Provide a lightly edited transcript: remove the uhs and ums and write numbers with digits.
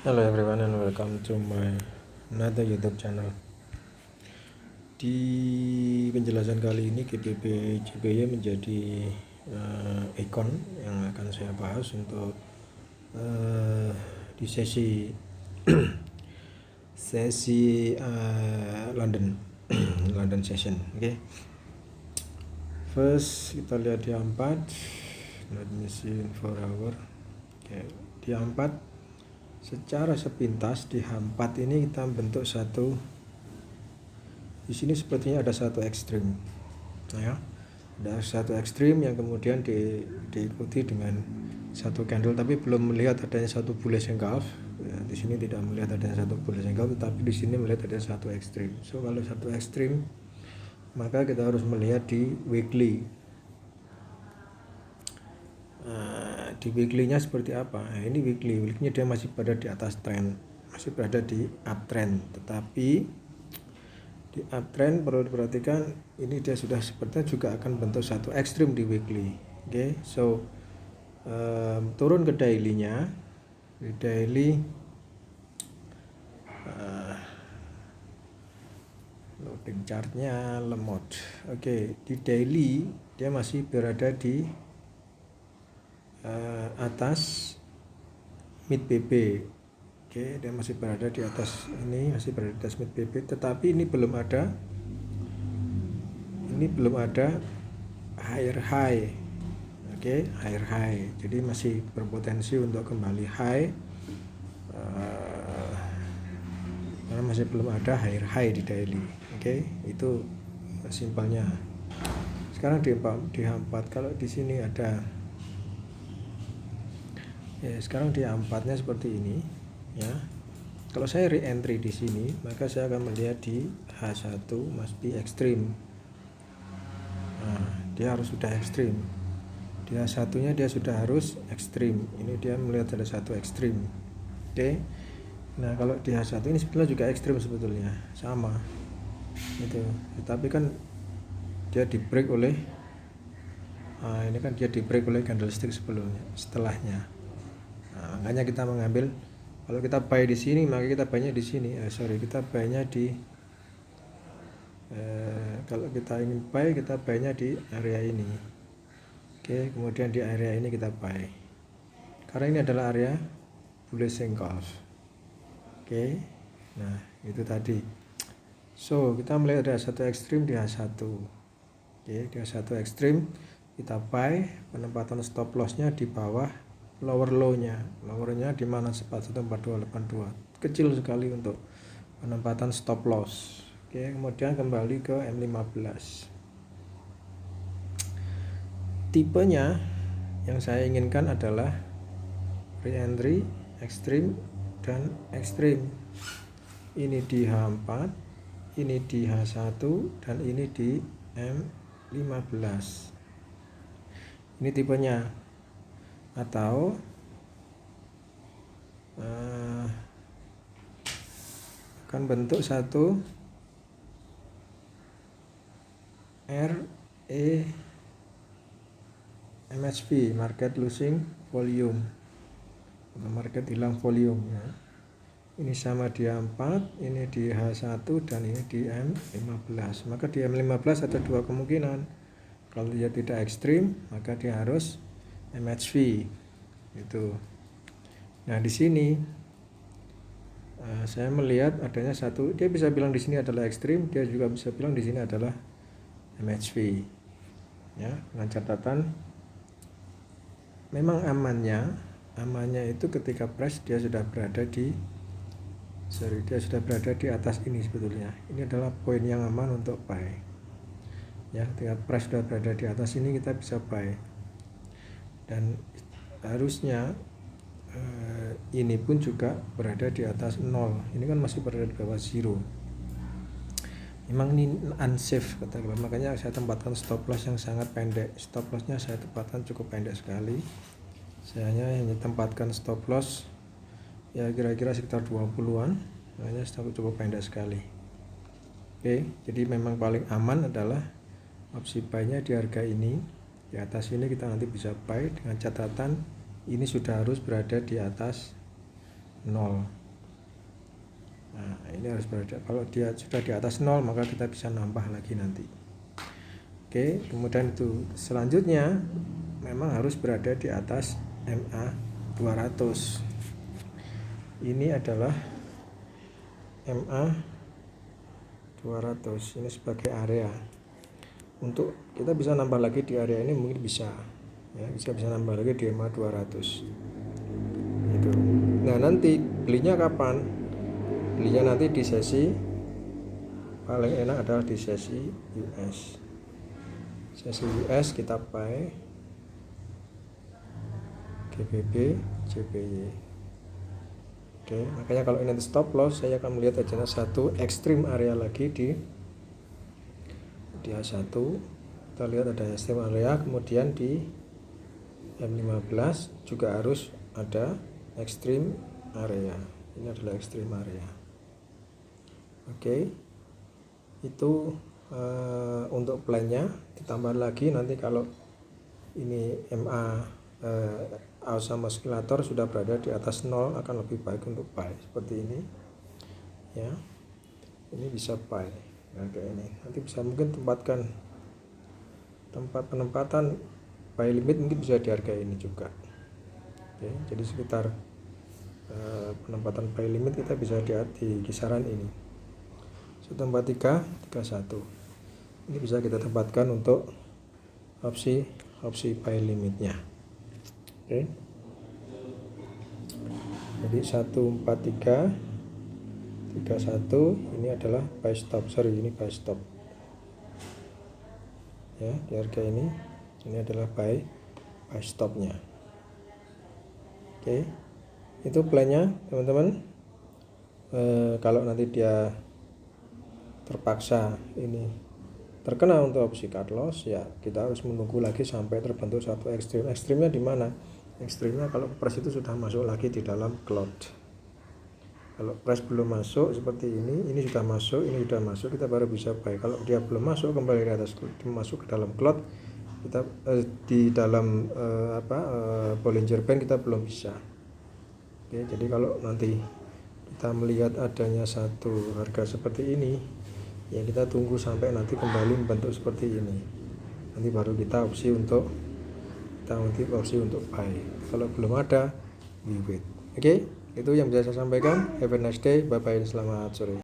Hello everyone and welcome to my another YouTube channel. Di penjelasan kali ini GBP JPY menjadi ikon yang akan saya bahas untuk di sesi London London session. Okay. First kita lihat di A4. Let me see in 4 hour. Okay. Di A4 secara sepintas di H4 ini kita bentuk satu, di sini sepertinya ada satu ekstrim, ya, ada satu ekstrim yang kemudian diikuti dengan satu candle, tapi belum melihat adanya satu bullish engulf. Ya, di sini tidak melihat adanya satu bullish engulf, tetapi di sini melihat ada satu ekstrim. So kalau satu ekstrim, maka kita harus melihat di weekly. Di weekly-nya seperti apa? Nah, ini weekly-nya dia masih berada di atas trend, masih berada di uptrend. Tetapi di uptrend perlu diperhatikan, ini dia sudah sepertinya juga akan bentuk satu ekstrim di weekly. Oke, so turun ke daily-nya, di daily loading chart-nya lemot. Oke, di daily dia masih berada di atas mid PP. Oke, dia masih berada di atas ini, masih berada di atas mid PP, tetapi ini belum ada higher high. Oke, higher high. Jadi masih berpotensi untuk kembali high karena masih belum ada higher high di daily. Oke, itu simpelnya. Sekarang di H4, kalau di sini ada sekarang di A4-nya seperti ini, ya. Kalau saya re-entry di sini, maka saya akan melihat di H1 mesti ekstrim. Nah, dia harus sudah ekstrim. Di H1-nya dia sudah harus ekstrim. Ini dia melihat ada satu ekstrim. Oke. Nah, kalau di H1 ini sebenarnya juga ekstrim sebetulnya, sama. Itu. Tetapi kan dia di break oleh ini kan dia di break oleh candlestick setelahnya. Nah, makanya kita mengambil, kalau kita buy di sini maka kita buy-nya di sini. Kita buy-nya di kalau kita ingin buy, kita buy-nya di area ini. Oke, kemudian di area ini kita buy. Karena ini adalah area bullish engulf. Oke. Nah, itu tadi. So, kita melihat ada satu ekstrim di H1. Oke, di H1 ekstrim kita buy, penempatan stop loss-nya di bawah lower low-nya di mana 414282, kecil sekali untuk penempatan stop loss. Oke, kemudian kembali ke M15. Tipenya yang saya inginkan adalah re-entry, ekstrim, dan ekstrim. Ini di H4, ini di H1, dan ini di M15. Ini tipenya. Atau akan bentuk satu MLV, market losing volume, market hilang volume, ya. Ini sama di A4, ini di H1, dan ini di M15. Maka di M15 ada dua kemungkinan. Kalau dia tidak ekstrim, maka dia harus MHV itu. Nah, di sini saya melihat adanya satu, dia bisa bilang di sini adalah ekstrim, dia juga bisa bilang di sini adalah MHV, ya, dengan catatan memang amannya itu ketika price dia sudah berada di atas ini sebetulnya. Ini adalah poin yang aman untuk buy, ya. Ketika price sudah berada di atas ini kita bisa buy. Dan harusnya ini pun juga berada di atas 0. Ini kan masih berada di bawah 0. Memang ini unsafe katakanlah, makanya saya tempatkan stop loss yang sangat pendek. Stop lossnya saya tempatkan cukup pendek sekali. Saya hanya tempatkan stop loss ya kira-kira sekitar 20-an. Makanya cukup pendek sekali. Oke, jadi memang paling aman adalah opsi buy-nya di harga ini. Di atas ini kita nanti bisa buy dengan catatan ini sudah harus berada di atas 0. Nah, ini harus berada. Kalau dia sudah di atas 0, maka kita bisa nambah lagi nanti. Oke, kemudian itu selanjutnya memang harus berada di atas MA 200. Ini adalah MA 200. Ini sebagai area. Untuk kita bisa nambah lagi di area ini mungkin bisa. Ya, bisa nambah lagi di MA 200. Itu. Nah, nanti belinya kapan? Belinya nanti di sesi paling enak adalah di sesi US. Sesi US kita buy GBP JPY. Oke, makanya kalau ini stop loss, saya akan melihat aja satu ekstrim area lagi di A1. Kita lihat ada ekstrim area, kemudian di M15 juga harus ada ekstrim area. Ini adalah ekstrim area. Oke, itu untuk plannya. Ditambah lagi nanti kalau ini MA sama oscillator sudah berada di atas 0, akan lebih baik untuk buy seperti ini ya. Ini bisa buy. Nah, kayak ini nanti bisa mungkin tempat penempatan buy limit mungkin bisa di harga ini juga. Oke, jadi sekitar penempatan buy limit kita bisa di kisaran ini 14331. Ini bisa kita tempatkan untuk opsi buy limitnya. Oke. Jadi 14331 ini adalah buy stop. Ini buy stop. Ya, di harga ini adalah buy stopnya. Oke. Itu plannya, teman-teman. Kalau nanti dia terpaksa ini terkena untuk opsi cut loss, ya kita harus menunggu lagi sampai terbentuk satu ekstrim. Ekstrimnya di mana? Ekstrimnya kalau price itu sudah masuk lagi di dalam cloud. Kalau price belum masuk seperti ini sudah masuk, kita baru bisa buy. Kalau dia belum masuk kembali ke atas, masuk ke dalam cloud, kita di dalam Bollinger Band kita belum bisa. Oke, jadi kalau nanti kita melihat adanya satu harga seperti ini, ya kita tunggu sampai nanti kembali membentuk seperti ini. Nanti baru kita opsi untuk buy. Kalau belum ada, we wait. Oke, itu yang bisa saya sampaikan. Have a nice day. Bye bye. Selamat sore.